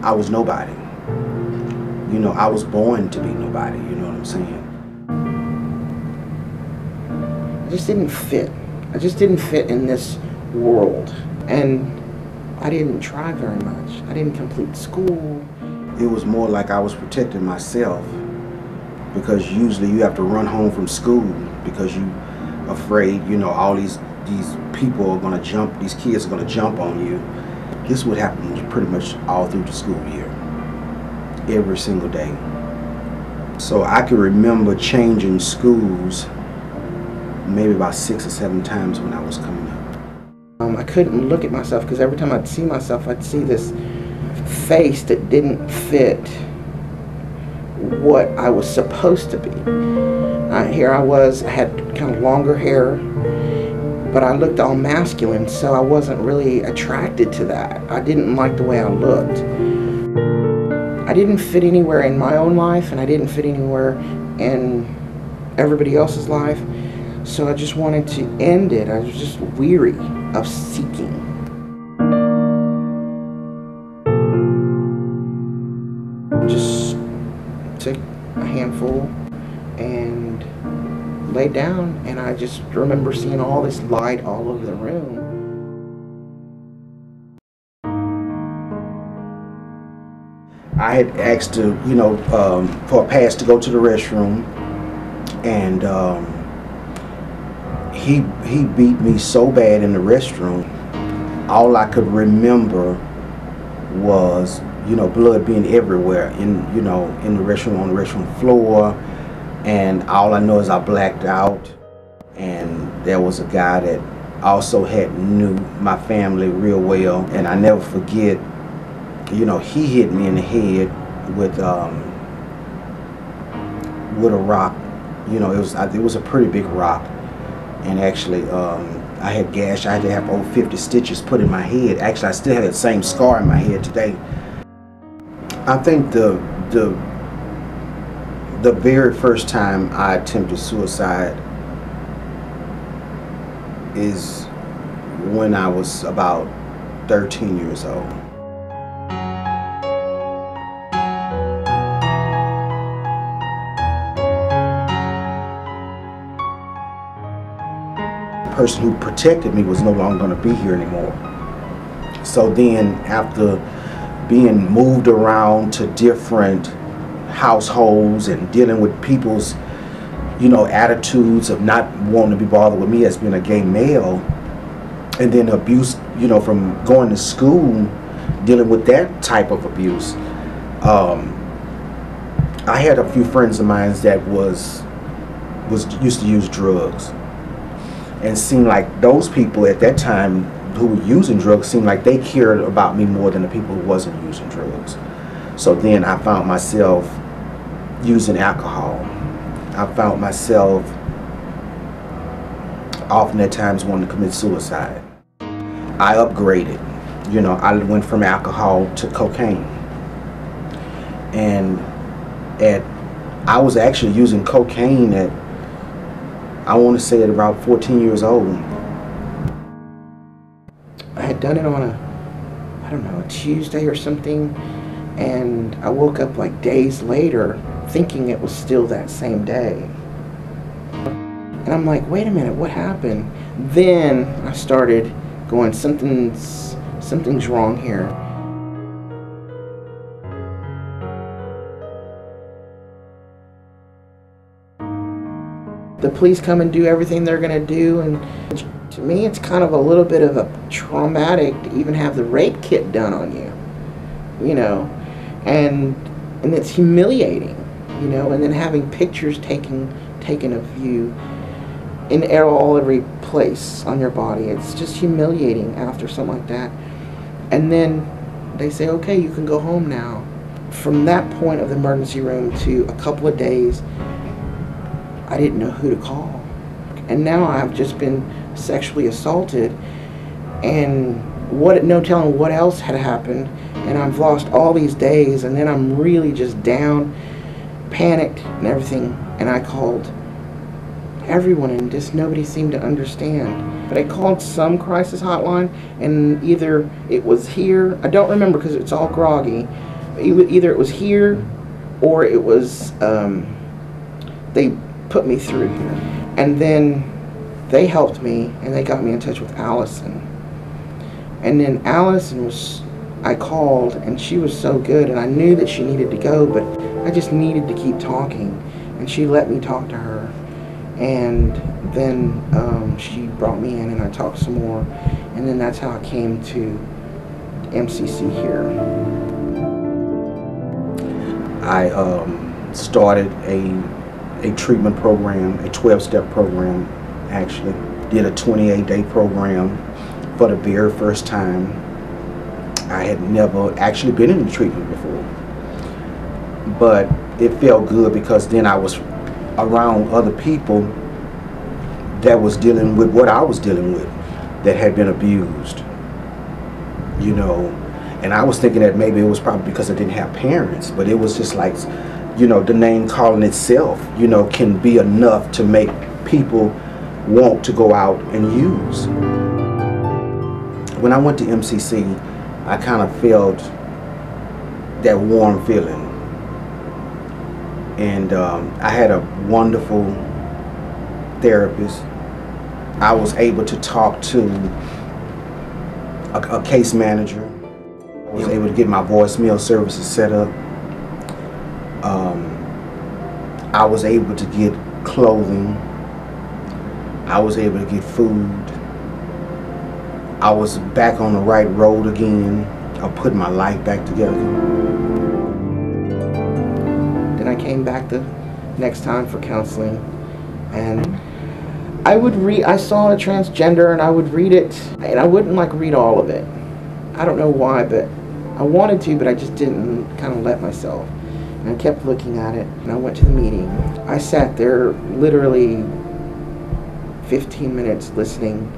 I was nobody. You know, I was born to be nobody, you know what I'm saying? I just didn't fit. I just didn't fit in this world. And I didn't try very much. I didn't complete school. It was more like I was protecting myself, because usually you have to run home from school because you afraid, you know, all these people are gonna jump, these kids are gonna jump on you. This would happen pretty much all through the school year, every single day. So I can remember changing schools maybe about 6 or 7 times when I was coming up. I couldn't look at myself because every time I'd see myself, I'd see this face that didn't fit what I was supposed to be. Here I was, I had kind of longer hair, but I looked all masculine, so I wasn't really attracted to that. I didn't like the way I looked. I didn't fit anywhere in my own life, and I didn't fit anywhere in everybody else's life, so I just wanted to end it. I was just weary of seeking. Just took a handful and laid down, and I just remember seeing all this light all over the room. I had asked to, you know, for a pass to go to the restroom, and he beat me so bad in the restroom. All I could remember was, you know, blood being everywhere in the restroom, on the restroom floor, and all I know is I blacked out. And there was a guy that also knew my family real well, and I never forget, you know, he hit me in the head with a rock. You know, it was a pretty big rock, and actually I had gash. I had to have over 50 stitches put in my head. Actually, I still have that same scar in my head today. I think the very first time I attempted suicide is when I was about 13 years old. The person who protected me was no longer going to be here anymore. So then, after being moved around to different households and dealing with people's, you know, attitudes of not wanting to be bothered with me as being a gay male, and then abuse, you know, from going to school, dealing with that type of abuse. I had a few friends of mine that used to use drugs, and seemed like those people at that time who were using drugs seemed like they cared about me more than the people who wasn't using drugs. So then I found myself using alcohol. I found myself often at times wanting to commit suicide. I upgraded. You know, I went from alcohol to cocaine. And I was actually using cocaine at, I want to say, at about 14 years old. I had done it on a Tuesday or something, and I woke up like days later thinking it was still that same day. And I'm like, wait a minute, what happened? Then I started going, something's wrong here. The police come and do everything they're gonna do, and to me it's kind of a little bit of a traumatic to even have the rape kit done on you, you know, and it's humiliating, you know, and then having pictures taken of you in every place on your body. It's just humiliating after something like that. And then they say, okay, you can go home now. From that point of the emergency room to a couple of days, I didn't know who to call. And now I've just been sexually assaulted, and no telling what else had happened, and I've lost all these days, and then I'm really just down, panicked and everything, and I called everyone, and just nobody seemed to understand. But I called some crisis hotline, and either it was here, I don't remember because it's all groggy, Either it was here or it was, they put me through here. And then they helped me and they got me in touch with Allison. And then Allison was, I called and she was so good, and I knew that she needed to go, but I just needed to keep talking. And she let me talk to her. And then she brought me in and I talked some more. And then that's how I came to MCC here. I started a treatment program, a 12-step program, actually. Did a 28-day program for the very first time. I had never actually been in treatment before. But it felt good because then I was around other people that was dealing with what I was dealing with, that had been abused, you know. And I was thinking that maybe it was probably because I didn't have parents, but it was just like, you know, the name calling itself, you know, can be enough to make people want to go out and use. When I went to MCC, I kind of felt that warm feeling. And I had a wonderful therapist. I was able to talk to a case manager. I was able to get my voicemail services set up. I was able to get clothing. I was able to get food. I was back on the right road again. I put my life back together. Then I came back the next time for counseling, and I saw a transgender and I would read it, and I wouldn't like read all of it. I don't know why, but I wanted to, but I just didn't kind of let myself. And I kept looking at it, and I went to the meeting. I sat there literally 15 minutes listening,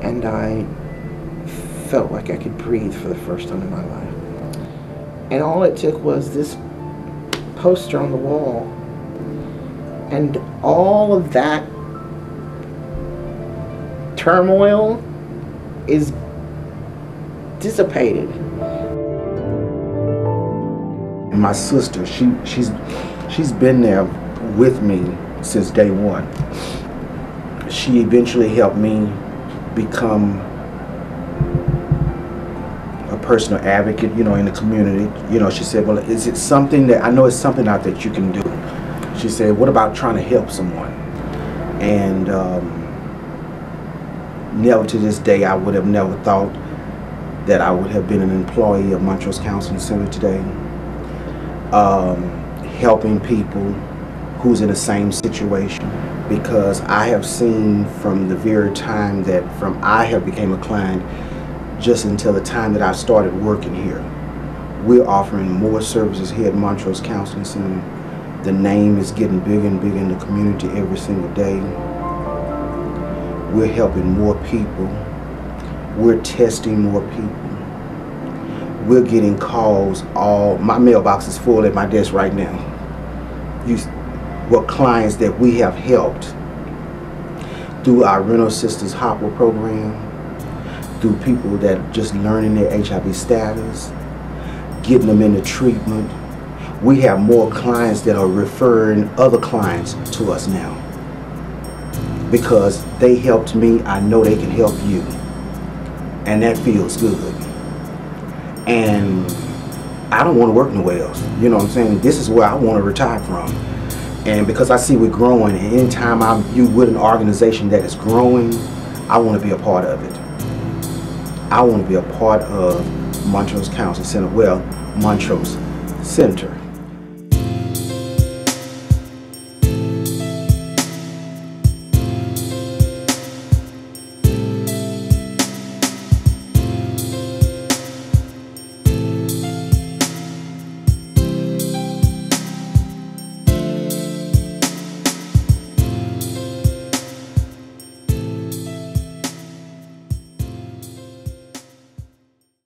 and I felt like I could breathe for the first time in my life. And all it took was this poster on the wall, and all of that turmoil is dissipated. My sister, she's been there with me since day one. She eventually helped me become a personal advocate, you know, in the community. You know, she said, well, is it something that, I know it's something out that you can do. She said, what about trying to help someone? And never to this day, I would have never thought that I would have been an employee of Montrose Counseling Center today, helping people who's in the same situation. Because I have seen from the very time that I have became a client just until the time that I started working here. We're offering more services here at Montrose Counseling Center. The name is getting bigger and bigger in the community every single day. We're helping more people. We're testing more people. We're getting calls. My mailbox is full at my desk right now. What clients that we have helped through our Rental Sisters Hopper program, through people that just learning their HIV status, getting them into treatment. We have more clients that are referring other clients to us now. Because they helped me, I know they can help you. And that feels good. And I don't want to work nowhere else. You know what I'm saying? This is where I want to retire from. And because I see we're growing, and anytime you with an organization that is growing, I want to be a part of it. I want to be a part of Montrose Counseling Center, well, Montrose Center.